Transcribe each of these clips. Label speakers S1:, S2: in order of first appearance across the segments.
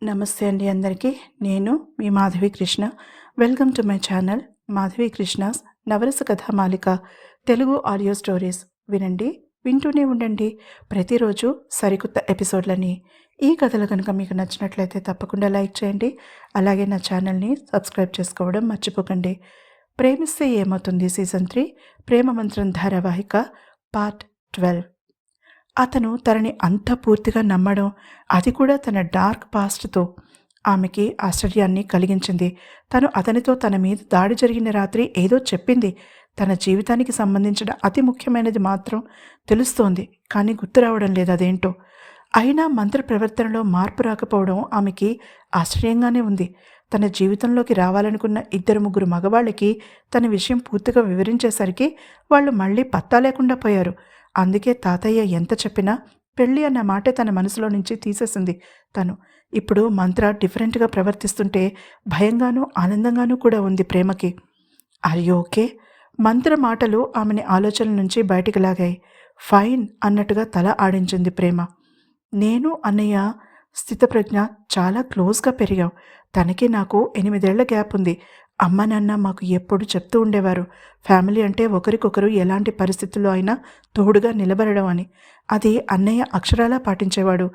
S1: నమస్తే అండి అందరికీ. నేను మీ Madhavi Krishna. Welcome to my channel Madhavi Krishna's Navarasa Kathamalika Telugu audio stories. వినండి, వింటూనే ఉండండి. ప్రతిరోజు సరికొత్త ఎపిసోడ్లని. ఈ కథలు కనుక మీకు నచ్చినట్లయితే తప్పకుండా లైక్ చేయండి. అలాగే నా ఛానల్ని సబ్స్క్రైబ్ చేసుకోవడం మర్చిపోకండి. ప్రేమిస్తే ఏమవుతుంది సీజన్ 3 ప్రేమ మంత్రం ధారావాహిక పార్ట్ 12. అతను తనని అంత పూర్తిగా నమ్మడం, అది కూడా తన డార్క్ పాస్ట్తో ఆమెకి ఆశ్చర్యాన్ని కలిగించింది. తను అతనితో తన మీద దాడి జరిగిన రాత్రి ఏదో చెప్పింది. తన జీవితానికి సంబంధించిన అతి ముఖ్యమైనది మాత్రం తెలుస్తోంది, కానీ గుర్తు రావడం లేదు అదేంటో. అయినా మంత్ర ప్రవర్తనలో మార్పు రాకపోవడం ఆమెకి ఆశ్చర్యంగానే ఉంది. తన జీవితంలోకి రావాలనుకున్న 2-3 మగవాళ్ళకి తన విషయం పూర్తిగా వివరించేసరికి వాళ్ళు మళ్ళీ పత్తా లేకుండా పోయారు. అందుకే తాతయ్య ఎంత చెప్పినా పెళ్ళి అన్న మాటే తన మనసులో నుంచి తీసేసింది తను. ఇప్పుడు మంత్ర డిఫరెంట్గా ప్రవర్తిస్తుంటే భయంగానూ ఆనందంగానూ కూడా ఉంది ప్రేమకి. Are you okay? మంత్ర మాటలు ఆమెని ఆలోచనల నుంచి బయటికి లాగాయి. ఫైన్ అన్నట్టుగా తల ఆడించింది ప్రేమ. నేను అన్నయ్య స్థితప్రజ్ఞ చాలా క్లోజ్గా పెరిగాం. తనకి నాకు 8 ఏళ్ల గ్యాప్ ఉంది. అమ్మ నాన్న మాకు ఎప్పుడు చెప్తూ ఉండేవారు, ఫ్యామిలీ అంటే ఒకరికొకరు ఎలాంటి పరిస్థితుల్లో అయినా తోడుగా నిలబడడం అని. అది అన్నయ్య అక్షరాలా పాటించేవాడు.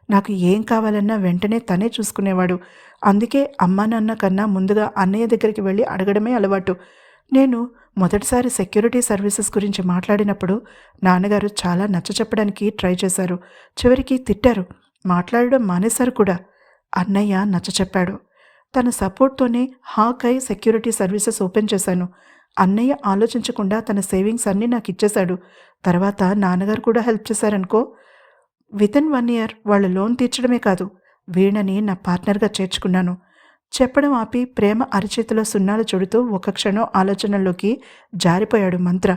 S1: నాకు ఏం కావాలన్నా వెంటనే తనే చూసుకునేవాడు. అందుకే అమ్మ నాన్న కన్నా ముందుగా అన్నయ్య దగ్గరికి వెళ్ళి అడగడమే అలవాటు. నేను మొదటిసారి సెక్యూరిటీ సర్వీసెస్ గురించి మాట్లాడినప్పుడు నాన్నగారు చాలా నచ్చచెప్పడానికి ట్రై చేశారు. చివరికి తిట్టారు, మాట్లాడడం మానేశారు కూడా. అన్నయ్య నచ్చచెప్పాడు. తన సపోర్ట్తోనే హాకై సెక్యూరిటీ సర్వీసెస్ ఓపెన్ చేశాను. అన్నయ్య ఆలోచించకుండా తన సేవింగ్స్ అన్నీ నాకు ఇచ్చేశాడు. తర్వాత నాన్నగారు కూడా హెల్ప్ చేశారనుకో. వితిన్ 1 year వాళ్ళ లోన్ తీర్చడమే కాదు, వీణని నా పార్ట్నర్గా చేర్చుకున్నాను. చెప్పడం ఆపి ప్రేమ అరచేతిలో సున్నాలు చుడుతూ ఒక క్షణం ఆలోచనల్లోకి జారిపోయాడు మంత్ర.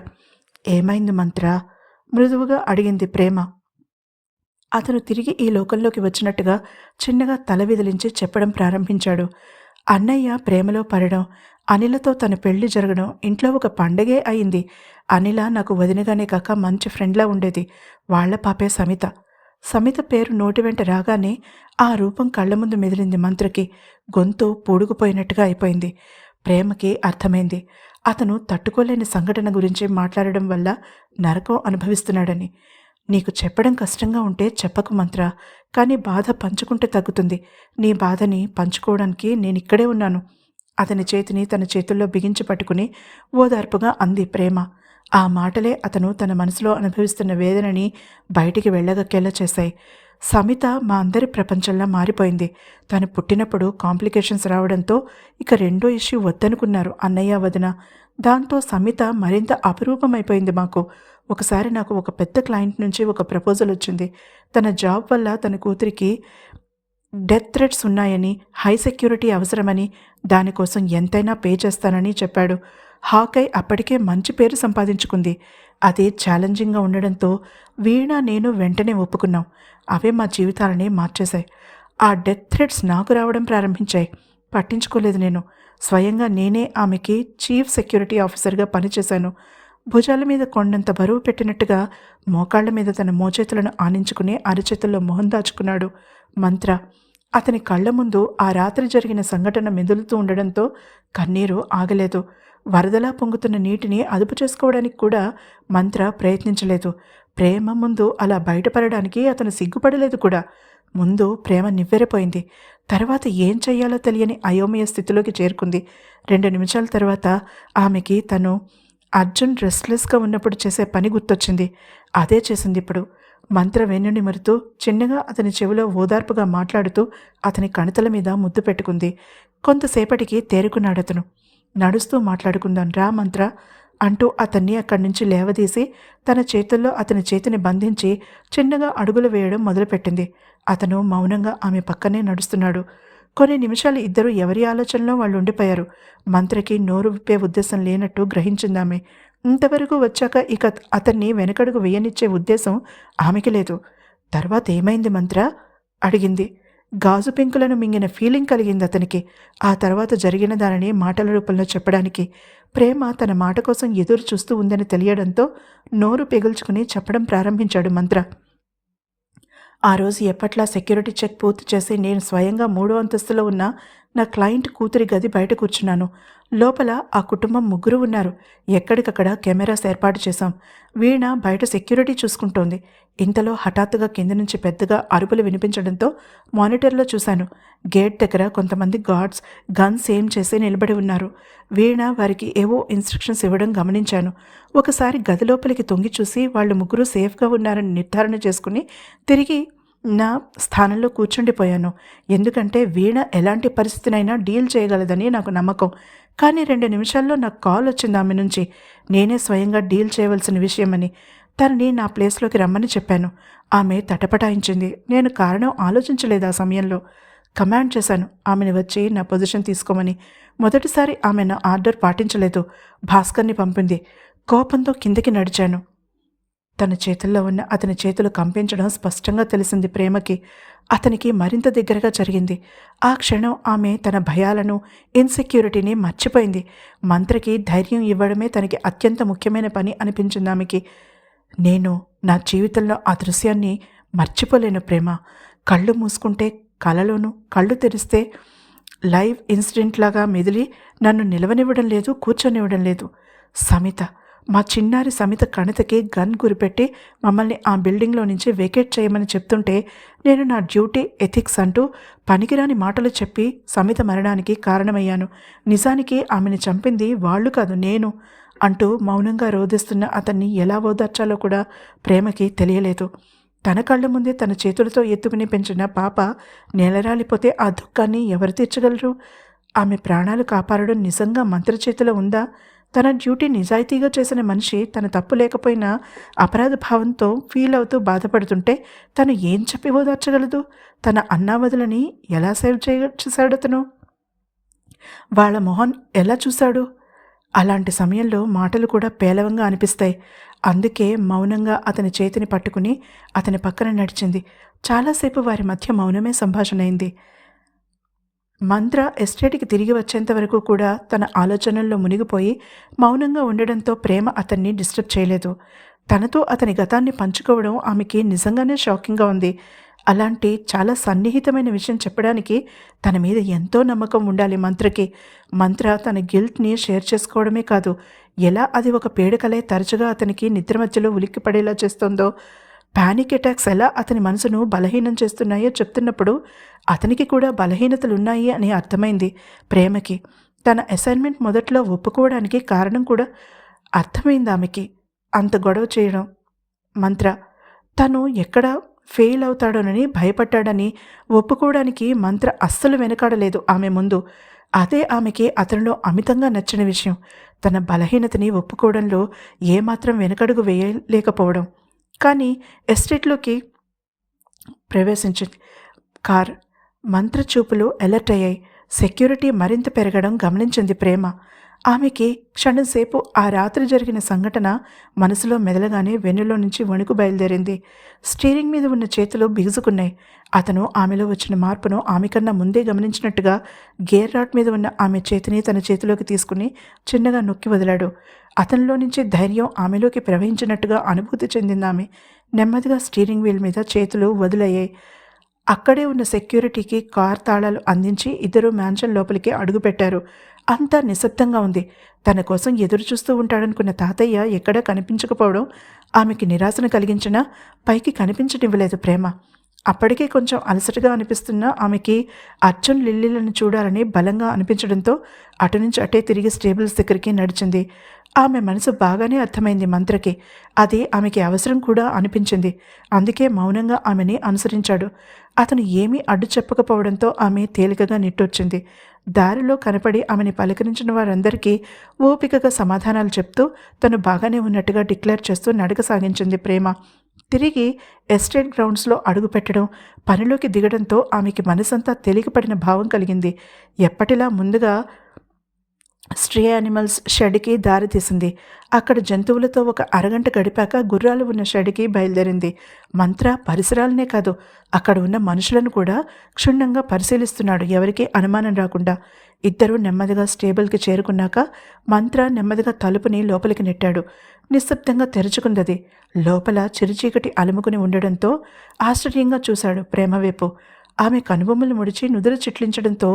S1: ఏమైంది మంత్ర? మృదువుగా అడిగింది ప్రేమ. అతను తిరిగి ఈ లోకంలోకి వచ్చినట్టుగా చిన్నగా తల విదిలించి చెప్పడం ప్రారంభించాడు. అన్నయ్య ప్రేమలో పడడం, అనిలతో తన పెళ్లి జరగడం ఇంట్లో ఒక పండగే అయింది. అనిల నాకు వదినగానే కాక మంచి ఫ్రెండ్లా ఉండేది. వాళ్ల పాపే సమిత. సమిత పేరు నోటి వెంట రాగానే ఆ రూపం కళ్ల ముందు మెదిలింది మంత్రకి. గొంతు పూడుకుపోయినట్టుగా అయిపోయింది. ప్రేమకి అర్థమైంది, అతను తట్టుకోలేని సంఘటన గురించి మాట్లాడడం వల్ల నరకం అనుభవిస్తున్నాడని. నీకు చెప్పడం కష్టంగా ఉంటే చెప్పకు మంత్ర, కానీ బాధ పంచుకుంటే తగ్గుతుంది. నీ బాధని పంచుకోవడానికి నేనిక్కడే ఉన్నాను. అతని చేతిని తన చేతుల్లో బిగించి పట్టుకుని ఓదార్పుగా అంది ప్రేమ. ఆ మాటలే అతను తన మనసులో అనుభవిస్తున్న వేదనని బయటికి వెళ్ళగక్కేలా చేశాయి. సమిత మా అందరి ప్రపంచంలా మారిపోయింది. తను పుట్టినప్పుడు కాంప్లికేషన్స్ రావడంతో ఇక రెండో ఇష్యూ వద్దనుకున్నారు అన్నయ్య వదిన. దాంతో సమిత మరింత అపురూపమైపోయింది మాకు. ఒకసారి నాకు ఒక పెద్ద క్లయింట్ నుంచి ఒక ప్రపోజల్ వచ్చింది. తన జాబ్ వల్ల తన కూతురికి డెత్ థ్రెట్స్ ఉన్నాయని, హై సెక్యూరిటీ అవసరమని, దానికోసం ఎంతైనా పే చేస్తానని చెప్పాడు. హాకై అప్పటికే మంచి పేరు సంపాదించుకుంది. అది ఛాలెంజింగ్గా ఉండడంతో వీణ నేను వెంటనే ఒప్పుకున్నాం. అవే మా జీవితాలని మార్చేశాయి. ఆ డెత్ థ్రెట్స్ నాకు రావడం ప్రారంభించాయి. పట్టించుకోలేదు నేను. స్వయంగా నేనే ఆమెకి చీఫ్ సెక్యూరిటీ ఆఫీసర్గా పనిచేశాను. భుజాల మీద కొండంత బరువు పెట్టినట్టుగా మోకాళ్ల మీద తన మోచేతులను ఆనించుకుని అరచేతుల్లో మొహం దాచుకున్నాడు మంత్ర. అతని కళ్ల ముందు ఆ రాత్రి జరిగిన సంఘటన మెదులుతూ ఉండడంతో కన్నీరు ఆగలేదు. వరదలా పొంగుతున్న నీటిని అదుపు చేసుకోవడానికి కూడా మంత్ర ప్రయత్నించలేదు. ప్రేమ ముందు అలా బయటపడడానికి అతను సిగ్గుపడలేదు కూడా. ముందు ప్రేమ నివ్వెరపోయింది. తర్వాత ఏం చెయ్యాలో తెలియని అయోమయ స్థితిలోకి చేరుకుంది. 2 నిమిషాల తర్వాత ఆమెకి తను అర్జున్ రెస్ట్లెస్గా ఉన్నప్పుడు చేసే పని గుర్తొచ్చింది. అదే చేసింది ఇప్పుడు. మంత్ర వెన్ను నిమురుతూ చిన్నగా అతని చెవిలో ఓదార్పుగా మాట్లాడుతూ అతని కణతల మీద ముద్దు పెట్టుకుంది. కొంతసేపటికి తేరుకున్నాడతను. నడుస్తూ మాట్లాడుకుందాం రా మంత్ర అంటూ అతన్ని అక్కడి నుంచి లేవదీసి తన చేతుల్లో అతని చేతిని బంధించి చిన్నగా అడుగులు వేయడం మొదలుపెట్టింది. అతను మౌనంగా ఆమె పక్కనే నడుస్తున్నాడు. కొన్ని నిమిషాలు ఇద్దరు ఎవరి ఆలోచనలో వాళ్ళు ఉండిపోయారు. మంత్రకి నోరు విప్పే ఉద్దేశం లేనట్టు గ్రహించిందామె. ఇంతవరకు వచ్చాక ఇక అతన్ని వెనకడుగు వేయనిచ్చే ఉద్దేశం ఆమెకి లేదు. తర్వాత ఏమైంది మంత్ర అడిగింది. గాజు పెంకులను మింగిన ఫీలింగ్ కలిగింది అతనికి. ఆ తర్వాత జరిగిన దానిని మాటల రూపంలో చెప్పడానికి. ప్రేమ తన మాట కోసం ఎదురు చూస్తూ ఉందని తెలియడంతో నోరు పెగుల్చుకుని చెప్పడం ప్రారంభించాడు మంత్ర. ఆ రోజు ఎప్పట్లా సెక్యూరిటీ చెక్ పూర్తి చేసి నేను స్వయంగా 3వ అంతస్తులో ఉన్న నా క్లయింట్ కూతురి గది బయట కూర్చున్నాను. లోపల ఆ కుటుంబం ముగ్గురు ఉన్నారు. ఎక్కడికక్కడ కెమెరాస్ ఏర్పాటు చేశాం. వీణ బయట సెక్యూరిటీ చూసుకుంటోంది. ఇంతలో హఠాత్తుగా కింద నుంచి పెద్దగా అరుపులు వినిపించడంతో మానిటర్లో చూశాను. గేట్ దగ్గర కొంతమంది గార్డ్స్ గన్స్ ఏం చేసి నిలబడి ఉన్నారు. వీణ వారికి ఏవో ఇన్స్ట్రక్షన్స్ ఇవ్వడం గమనించాను. ఒకసారి గది లోపలికి తొంగి చూసి వాళ్ళు ముగ్గురు సేఫ్గా ఉన్నారని నిర్ధారణ చేసుకుని తిరిగి నా స్థానంలో కూర్చుండిపోయాను. ఎందుకంటే వీణ ఎలాంటి పరిస్థితినైనా డీల్ చేయగలదని నాకు నమ్మకం. కానీ 2 నిమిషాల్లో నాకు కాల్ వచ్చింది ఆమె నుంచి. నేనే స్వయంగా డీల్ చేయవలసిన విషయమని. తనని నా ప్లేస్లోకి రమ్మని చెప్పాను. ఆమె తటపటాయించింది. నేను కారణం ఆలోచించలేదు ఆ సమయంలో. కమాండ్ చేశాను ఆమెను వచ్చి నా పొజిషన్ తీసుకోమని. మొదటిసారి ఆమె నా ఆర్డర్ పాటించలేదు. భాస్కర్ని పంపింది. కోపంతో కిందకి నడిచాను. తన చేతుల్లో ఉన్న అతని చేతులు కంపించడం స్పష్టంగా తెలిసింది ప్రేమకి. అతనికి మరింత దగ్గరగా జరిగింది. ఆ క్షణం ఆమె తన భయాలను, ఇన్సెక్యూరిటీని మర్చిపోయింది. మంత్రకి ధైర్యం ఇవ్వడమే తనకి అత్యంత ముఖ్యమైన పని అనిపించింది ఆమెకి. నేను నా జీవితంలో ఆ దృశ్యాన్ని మర్చిపోలేను ప్రేమ. కళ్ళు మూసుకుంటే కలలోను, కళ్ళు తెరిస్తే లైవ్ ఇన్సిడెంట్ లాగా మెదిలి నన్ను నిలవనివ్వడం లేదు, కూర్చొనివ్వడం లేదు. సమిత, మా చిన్నారి సమిత కణితకి గన్ గురిపెట్టి మమ్మల్ని ఆ బిల్డింగ్లో నుంచి వేకేట్ చేయమని చెప్తుంటే నేను నా డ్యూటీ ఎథిక్స్ అంటూ పనికిరాని మాటలు చెప్పి సమిత మరణానికి కారణమయ్యాను. నిజానికి ఆమెను చంపింది వాళ్ళు కాదు, నేను అంటూ మౌనంగా రోధిస్తున్న అతన్ని ఎలా ఓదార్చాలో కూడా ప్రేమకి తెలియలేదు. తన కళ్ళ ముందే తన చేతులతో ఎత్తుకుని పెంచిన పాప నేలరాలిపోతే ఆ దుఃఖాన్ని ఎవరు తీర్చగలరు? ఆమె ప్రాణాలు కాపాడడం నిజంగా మంత్ర చేతిలో ఉందా? తన డ్యూటీ నిజాయితీగా చేసిన మనిషి తన తప్పు లేకపోయినా అపరాధ భావంతో ఫీల్ అవుతూ బాధపడుతుంటే తను ఏం చెప్పి ఓదార్చగలదు? తన అన్నావదులని ఎలా సేవ్ చేశాడు అతను? వాళ్ళ మొహన్ ఎలా చూశాడు? అలాంటి సమయంలో మాటలు కూడా పేలవంగా అనిపిస్తాయి. అందుకే మౌనంగా అతని చేతిని పట్టుకుని అతని పక్కన నడిచింది. చాలాసేపు వారి మధ్య మౌనమే సంభాషణ అయింది. మంత్ర ఎస్టేట్కి తిరిగి వచ్చేంత వరకు కూడా తన ఆలోచనల్లో మునిగిపోయి మౌనంగా ఉండడంతో ప్రేమ అతన్ని డిస్టర్బ్ చేయలేదు. తనతో అతని గతాన్ని పంచుకోవడం ఆమెకి నిజంగానే షాకింగ్గా ఉంది. అలాంటి చాలా సన్నిహితమైన విషయం చెప్పడానికి తన మీద ఎంతో నమ్మకం ఉండాలి మంత్రకి. మంత్ర తన గిల్ట్ని షేర్ చేసుకోవడమే కాదు, ఎలా అది ఒక పీడకలే తరచుగా అతనికి నిద్ర మధ్యలో ఉలిక్కి పడేలా చేస్తోందో, పానిక్ అటాక్స్ ఎలా అతని మనసును బలహీనం చేస్తున్నాయో చెప్తున్నప్పుడు అతనికి కూడా బలహీనతలున్నాయి అని అర్థమైంది ప్రేమకి. తన అసైన్మెంట్ మొదట్లో ఒప్పుకోవడానికి కారణం కూడా అర్థమైంది ఆమెకి. అంత గొడవ చేయడం మంత్ర తను ఎక్కడ ఫెయిల్ అవుతాడోనని భయపడ్డాడని ఒప్పుకోవడానికి మంత్ర అస్సలు వెనకాడలేదు ఆమె ముందు. అదే ఆమెకి అతనిలో అమితంగా నచ్చిన విషయం. తన బలహీనతని ఒప్పుకోవడంలో ఏమాత్రం వెనకడుగు వేయలేకపోవడం. కానీ ఎస్టేట్లోకి ప్రవేశించింది కార్. మంత్ర చూపులు అలర్ట్ అయ్యాయి. సెక్యూరిటీ మరింత పెరగడం గమనించింది ప్రేమ. ఆమెకి క్షణంసేపు ఆ రాత్రి జరిగిన సంఘటన మనసులో మెదలగానే వెన్నులో నుంచి వణుకు బయలుదేరింది. స్టీరింగ్ మీద ఉన్న చేతులు బిగుసుకున్నాయి. అతను ఆమెలో వచ్చిన మార్పును ఆమె కన్నా ముందే గమనించినట్టుగా గేర్ రాడ్ మీద ఉన్న ఆమె చేతిని తన చేతిలోకి తీసుకుని చిన్నగా నొక్కి వదిలాడు. అతనిలో నుంచి ధైర్యం ఆమెలోకి ప్రవహించినట్టుగా అనుభూతి చెందింది ఆమె. నెమ్మదిగా స్టీరింగ్ వీల్ మీద చేతులు వదిలయ్యాయి. అక్కడే ఉన్న సెక్యూరిటీకి కార్ తాళాలు అందించి ఇద్దరు మ్యాన్షన్ లోపలికి అడుగుపెట్టారు. అంతా నిశ్శబ్దంగా ఉంది. తన కోసం ఎదురు చూస్తూ ఉంటాడనుకున్న తాతయ్య ఎక్కడా కనిపించకపోవడం ఆమెకి నిరాశను కలిగించినా పైకి కనిపించనివ్వలేదు ప్రేమ. అప్పటికే కొంచెం అలసటగా అనిపిస్తున్న ఆమెకి అర్జున్ లిల్లీలను చూడాలని బలంగా అనిపించడంతో అటు నుంచి అటే తిరిగి స్టేబుల్స్ దగ్గరికి నడిచింది. ఆమె మనసు బాగానే అర్థమైంది మంత్రకి. అది ఆమెకి అవసరం కూడా అనిపించింది. అందుకే మౌనంగా ఆమెని అనుసరించాడు. అతను ఏమీ అడ్డు చెప్పకపోవడంతో ఆమె తేలికగా నిట్టొచ్చింది. దారిలో కనపడి ఆమెని పలకరించిన వారందరికీ ఓపికగా సమాధానాలు చెప్తూ తను బాగానే ఉన్నట్టుగా డిక్లేర్ చేస్తూ నడక సాగించింది ప్రేమ. తిరిగి ఎస్టేట్ గ్రౌండ్స్లో అడుగుపెట్టడం, పనిలోకి దిగడంతో ఆమెకి మనసంతా తేలికపడిన భావం కలిగింది. ఎప్పటిలా ముందుగా స్ట్రే యానిమల్స్ షెడ్కి దారి తీసింది. అక్కడ జంతువులతో ఒక అరగంట గడిపాక గుర్రాలు ఉన్న షెడ్కి బయలుదేరింది. మంత్ర పరిసరాలనే కాదు, అక్కడ ఉన్న మనుషులను కూడా క్షుణ్ణంగా పరిశీలిస్తున్నాడు, ఎవరికీ అనుమానం రాకుండా. ఇద్దరూ నెమ్మదిగా స్టేబుల్కి చేరుకున్నాక మంత్ర నెమ్మదిగా తలుపుని లోపలికి నెట్టాడు. నిశ్శబ్దంగా తెరుచుకుందది. లోపల చిరుచీకటి అలుముకుని ఉండడంతో ఆశ్చర్యంగా చూశాడు ప్రేమ వైపు. ఆమె కనుబొమ్మలు ముడిచి నుదురు చిట్లించడంతో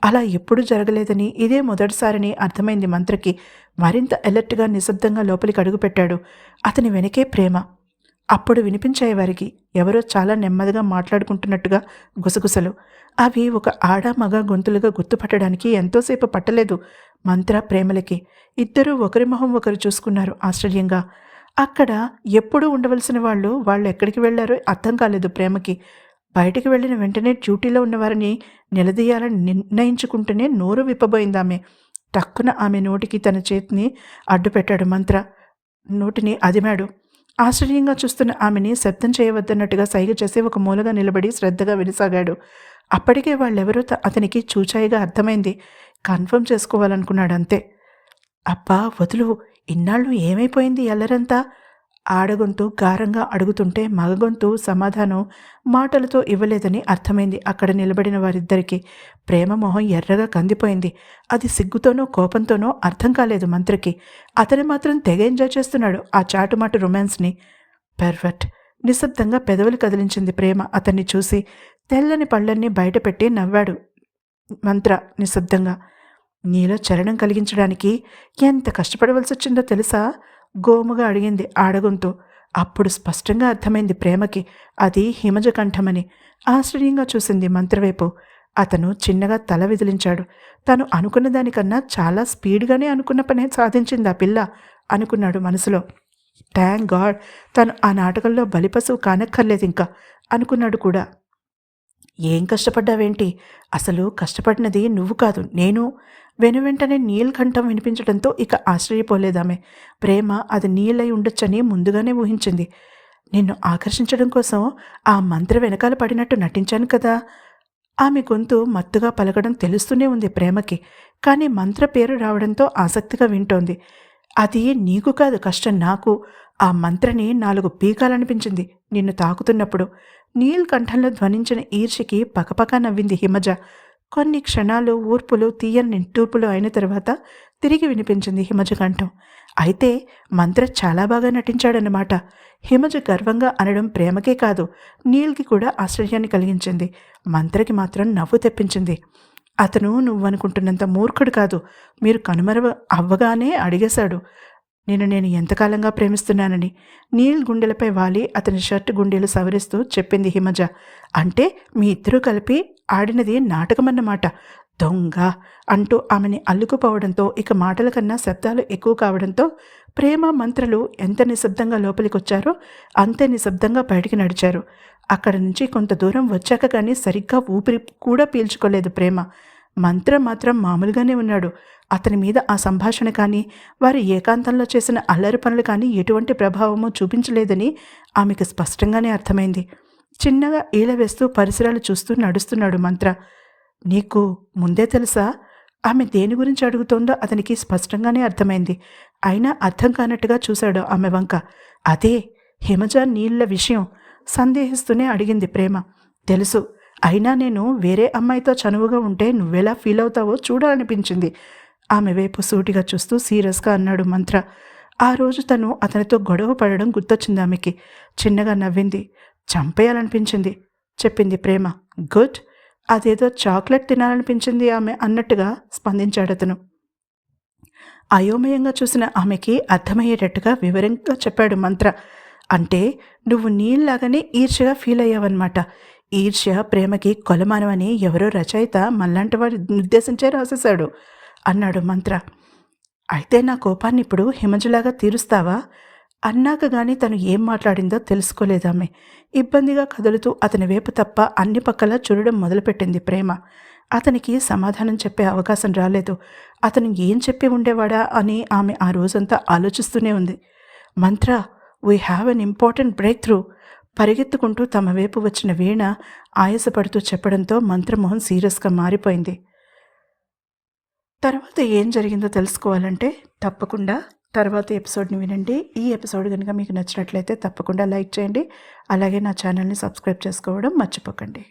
S1: అలా ఎప్పుడూ జరగలేదని, ఇదే మొదటిసారని అర్థమైంది మంత్రకి. మరింత అలర్ట్గా నిశ్శబ్దంగా లోపలికి అడుగుపెట్టాడు. అతని వెనకే ప్రేమ. అప్పుడు వినిపించాయి వారికి ఎవరో చాలా నెమ్మదిగా మాట్లాడుకుంటున్నట్టుగా గుసగుసలు. అవి ఒక ఆడ మగ గొంతులుగా గుర్తుపట్టడానికి ఎంతోసేపు పట్టలేదు మంత్ర ప్రేమలకి. ఇద్దరూ ఒకరి మొహం ఒకరు చూసుకున్నారు ఆశ్చర్యంగా. అక్కడ ఎప్పుడూ ఉండవలసిన వాళ్ళు ఎక్కడికి వెళ్లారో అర్థం కాలేదు ప్రేమకి. బయటికి వెళ్ళిన వెంటనే డ్యూటీలో ఉన్నవారిని నిలదీయాలని నిర్ణయించుకుంటూనే నోరు విప్పబోయిందామె. టక్కున ఆమె నోటికి తన చేతిని అడ్డుపెట్టాడు మంత్ర. నోటిని అదిమాడు. ఆశ్చర్యంగా చూస్తున్న ఆమెని శబ్దం చేయవద్దన్నట్టుగా సైగ చేసి ఒక మూలగా నిలబడి శ్రద్ధగా వినసాగాడు. అప్పటికే వాళ్ళెవరో అతనికి చూచాయిగా అర్థమైంది. కన్ఫర్మ్ చేసుకోవాలనుకున్నాడు అంతే. అబ్బా వదులు, ఇన్నాళ్ళు ఏమైపోయింది ఎల్లరంతా? ఆడగొంతు గారంగా అడుగుతుంటే మగగొంతు సమాధానం మాటలతో ఇవ్వలేదని అర్థమైంది అక్కడ నిలబడిన వారిద్దరికీ. ప్రేమ మొహం ఎర్రగా కందిపోయింది. అది సిగ్గుతోనో కోపంతోనో అర్థం కాలేదు మంత్రికి. అతను మాత్రం తెగ ఎంజాయ్ చేస్తున్నాడు ఆ చాటుమాటు రొమాన్స్ని. పర్ఫెక్ట్. నిశ్శబ్దంగా పెదవులు కదిలించింది ప్రేమ అతన్ని చూసి. తెల్లని పళ్ళన్నీ బయటపెట్టి నవ్వాడు మంత్ర నిశ్శబ్దంగా. నీలో చలనం కలిగించడానికి ఎంత కష్టపడవలసి వచ్చిందో తెలుసా? గోముగా అడిగింది ఆడగొంతు. అప్పుడు స్పష్టంగా అర్థమైంది ప్రేమకి అది హిమజ కంఠమని. ఆశ్చర్యంగా చూసింది మంత్రవైపు. అతను చిన్నగా తల విదిలించాడు. తను అనుకున్న దానికన్నా చాలా స్పీడ్గానే అనుకున్న పనే సాధించింది ఆ పిల్ల అనుకున్నాడు మనసులో. థ్యాంక్ గాడ్, తను ఆ నాటకంలో బలిపశువు కానక్కర్లేదు ఇంకా అనుకున్నాడు కూడా. ఏం కష్టపడ్డావేంటి? అసలు కష్టపడినది నువ్వు కాదు నేను. వెనువెంటనే నీల్కంఠం వినిపించడంతో ఇక ఆశ్చర్యపోలేదామె. ప్రేమ అది నీళ్ళై ఉండొచ్చని ముందుగానే ఊహించింది. నిన్ను ఆకర్షించడం కోసం ఆ మంత్ర వెనకాల పడినట్టు నటించాను కదా. ఆమె గొంతు మత్తుగా పలకడం తెలుస్తూనే ఉంది ప్రేమకి. కానీ మంత్ర పేరు రావడంతో ఆసక్తిగా వింటోంది. అది నీకు కాదు కష్టం, నాకు. ఆ మంత్రని 4 పీకాలనిపించింది నిన్ను తాకుతున్నప్పుడు. నీల్కంఠంలో ధ్వనించిన ఈర్షికి పకపక నవ్వింది హిమజ. కొన్ని క్షణాలు ఊర్పులు తీయని నిట్టూర్పులు అయిన తర్వాత తిరిగి వినిపించింది హిమజ కంఠం. అయితే మంత్ర చాలా బాగా నటించాడన్నమాట. హిమజ గర్వంగా అనడం ప్రేమకే కాదు నీల్కి కూడా ఆశ్చర్యాన్ని కలిగించింది. మంత్రకి మాత్రం నవ్వు తెప్పించింది. అతను నువ్వనుకుంటున్నంత మూర్ఖుడు కాదు. మీరు కనుమరువ అవ్వగానే అడిగేశాడు నేను ఎంతకాలంగా ప్రేమిస్తున్నానని. నీల్ గుండెలపై వాలి అతని షర్ట్ గుండెలు సవరిస్తూ చెప్పింది హిమజ. అంటే మీ ఇద్దరూ కలిపి ఆడినది నాటకమన్నమాట. దొంగ అంటూ ఆమెని అల్లుకుపోవడంతో ఇక మాటల కన్నా శబ్దాలు ఎక్కువ కావడంతో ప్రేమ మంత్రలు ఎంత నిశ్శబ్దంగా లోపలికొచ్చారో అంతే నిశ్శబ్దంగా బయటికి నడిచారు. అక్కడ నుంచి కొంత దూరం వచ్చాక కానీ సరిగ్గా ఊపిరి కూడా పీల్చుకోలేదు ప్రేమ. మంత్ర మాత్రం మామూలుగానే ఉన్నాడు. అతని మీద ఆ సంభాషణ కానీ వారి ఏకాంతంలో చేసిన అల్లరి పనులు కానీ ఎటువంటి ప్రభావమూ చూపించలేదని ఆమెకు స్పష్టంగానే అర్థమైంది. చిన్నగా ఈల వేస్తూ పరిసరాలు చూస్తూ నడుస్తున్నాడు మంత్ర. నీకు ముందే తెలుసా? ఆమె దేని గురించి అడుగుతోందో అతనికి స్పష్టంగానే అర్థమైంది. అయినా అర్థం కానట్టుగా చూశాడు ఆమె వంక. అదే హిమజ నీళ్ల విషయం సందేహిస్తూనే అడిగింది ప్రేమ. తెలుసు, అయినా నేను వేరే అమ్మాయితో చనువుగా ఉంటే నువ్వెలా ఫీల్ అవుతావో చూడాలనిపించింది. ఆమె వైపు సూటిగా చూస్తూ సీరియస్గా అన్నాడు మంత్ర. ఆ రోజు తను అతనితో గొడవ పడడం గుర్తొచ్చింది ఆమెకి. చిన్నగా నవ్వింది. చంపేయాలనిపించింది చెప్పింది ప్రేమ. గుడ్. అదేదో చాక్లెట్ తినాలనిపించింది ఆమె అన్నట్టుగా స్పందించాడతను. అయోమయంగా చూసిన ఆమెకి అర్థమయ్యేటట్టుగా వివరంగా చెప్పాడు మంత్ర. అంటే నువ్వు నీళ్ళలాగానే ఈర్ష్యగా ఫీల్ అయ్యావన్నమాట. ఈర్ష్య ప్రేమకి కొలమానమని ఎవరో రచయిత మళ్ళంటి వారి ఉద్దేశించే రాసేశాడు అన్నాడు మంత్ర. అయితే నా కోపాన్ని ఇప్పుడు హిమజలాగా తీరుస్తావా అన్నాక గాని తను ఏం మాట్లాడిందో తెలుసుకోలేదామె. ఇబ్బందిగా కదులుతూ అతని వైపు తప్ప అన్ని పక్కలా చూడడం మొదలుపెట్టింది ప్రేమ. అతనికి సమాధానం చెప్పే అవకాశం రాలేదు. అతను ఏం చెప్పి ఉండేవాడా అని ఆమె ఆ రోజంతా ఆలోచిస్తూనే ఉంది. మంత్ర, we have an important break through పరిగెత్తుకుంటూ తమ వైపు వచ్చిన వీణ ఆయాసపడుతూ చెప్పడంతో మంత్రమోహం సీరియస్గా మారిపోయింది. తర్వాత ఏం జరిగిందో తెలుసుకోవాలంటే తప్పకుండా తర్వాత ఎపిసోడ్ని వినండి. ఈ ఎపిసోడ్ కనుక మీకు నచ్చినట్లయితే తప్పకుండా లైక్ చేయండి. అలాగే నా ఛానల్ని సబ్స్క్రైబ్ చేసుకోవడం మర్చిపోకండి.